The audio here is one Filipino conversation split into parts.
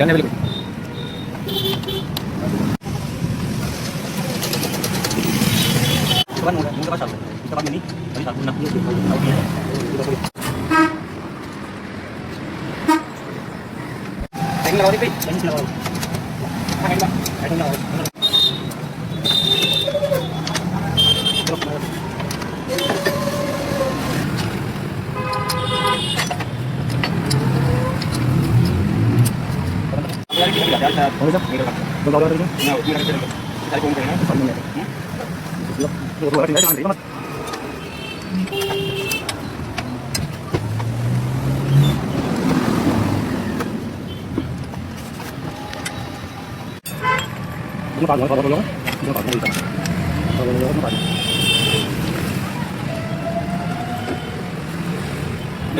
Jangan balik. Kapan mau ke pasar? Kapan ini? Tadi tak guna. Ayo lawat nih, ayo lawat. Ayo Pak, ayo lawat.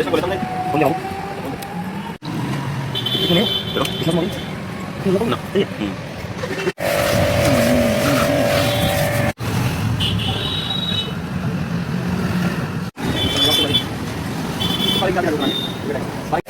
Besok boleh temen. Boleh mau. Ini, terus bisa mau. Ini apa? Iya. Paling kali ada